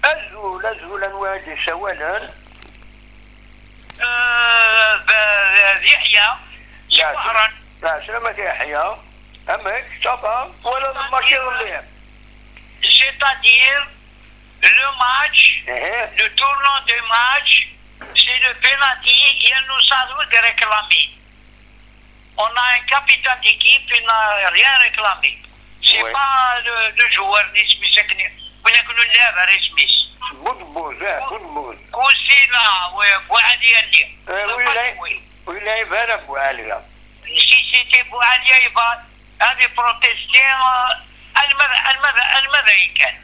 أزول وادي سوالا. يحيى شهرا. لا سلامة يحيى. أمك صبا ولا ماشي الليل. C'est-à-dire, le match, le tournant du match, c'est le penalty et nous avons réclamé. On a un capitaine d'équipe, il n'a rien réclamé. C'est pas le joueur Nismi Sekni. Vous n'avez que le lèvre Nismi. بودبوز كوسيلا وبوعليا ولا يبان بوعليا. Si c'était بوعليا يبقى هذه بروتستين المذايكان.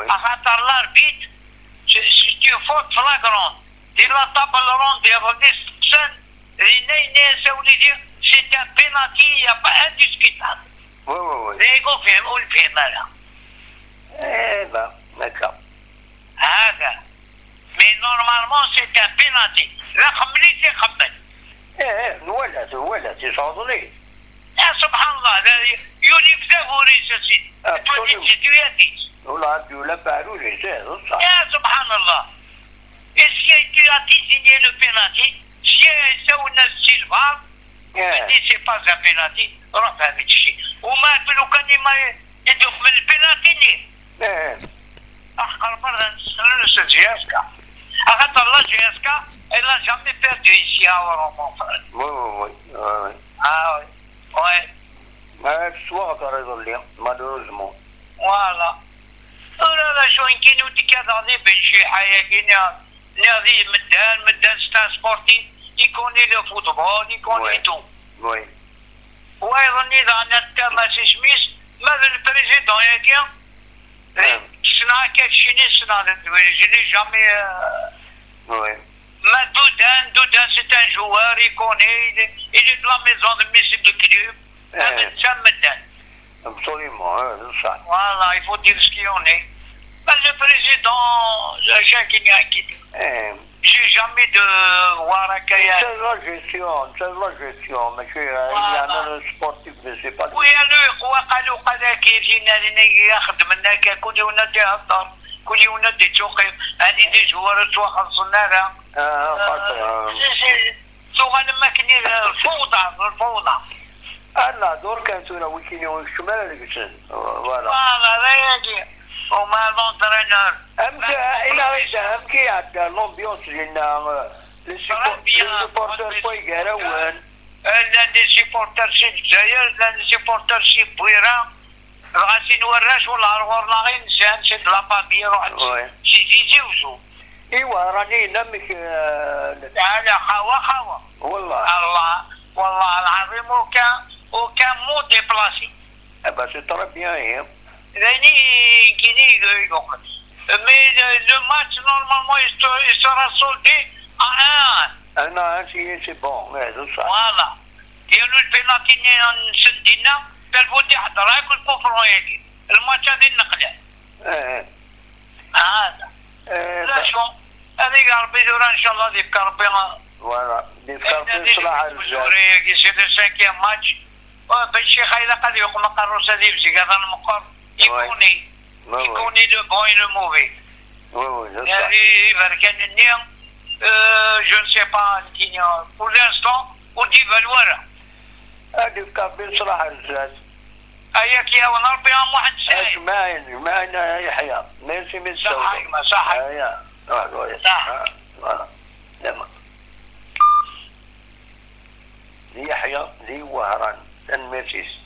خاطر الاربيت سيتي فوت فلاغرون دير لا طابل رون ديال ديسكسن لينا وليدي سي ان بينالتي يا با انديسكيتابل. يقول فيهم قول فيهم هذا. ايه هكا هذا مي نورمالمون سي ان بينالتي. لا خمليتي خمل. نولات يصادري. يا سبحان الله يولي بزاف وريساسي. ولا بالو يا سبحان الله. Si tu as désigné le penalty, si سوينا السيلفا دي سي با ان بينالتي روح فهمت الشيء. وما لو كان ما يدخل من البينالتي ليه؟ أحقر مرة نسأل جياسكا. أخذت الله جياسكا elle n'a jamais perdu ici à Oran, frère. Oui. Ah oui. Ouais. Mais soit t'as raison, malheureusement. Voilà. ولا شو يمكن وتكاذب بالشي حياة نادي مدان ستان سبورتي يكوني لو فوتبول يكوني تو. وي. وأيضا إذا أنا ماشي سميس ماذا البريزيدون ياكي؟ سنا كاكشيني سنا جيني جامي. وي. ما دودان سي ان جوار يكوني il est de la maison de musique de club. مدان. Absolument, c'est ça. Voilà, il faut dire ce qu'on est. Ben, le président, chacun y a quitté. J'ai jamais de voir à Kaya. C'est la gestion, monsieur. Il y a un sportif, mais c'est pas... Oui, alors, وقالوا قذاك يجينا لنا ياخذ منا كل يوم تهضر كل يوم تشوقي هذه دي جوار توخلصنا لها. سوغا لما كني الفوضى. أنا دور كانت هنا ويكيني والشمال الجسد. فوالا. لا يجي. وما لونترينور. أمكي عاد لومبيونس لنا لي بوي قراوان. لا دي سيبورتر سي الجزائر لا دي سيبورتر سي بويرا. غاسي نوراش ولا رغورنا غير نسان سي لا بابي روح سي زيزي وزو. إيوا راني نمك. لا خوا. والله العظيم وكان مو ديبلاسي. bah c'est très bien. Mais le match, normalement, il sera soldé à 1. 1-1, c'est bon, c'est ça. Voilà. ديالو البينالتي نسدينا بالفوتي حضراك والكفر يدي الماتش هذه النقله. هذا. لا شو هذيك ربي يدورها ان شاء الله ديك ربي. فوالا ديك ربي صلاح الجزائر. سي لو سانكيام ماتش. بالشيخ إذا قد يقوم قروس هذه بزيك هذا المقر يكوني لو بون لو موفي. هذه بركان النيم جو نسي با كينيا بور لانستون ودي بالورا. هذيك ربي صلاح الجزائر. أياك يا ونربي عام واحد ساعة. جمعنا يحيى ميرسي من السوداء. صح. صح. تمام. يحيى ذي وهران الميرسيس.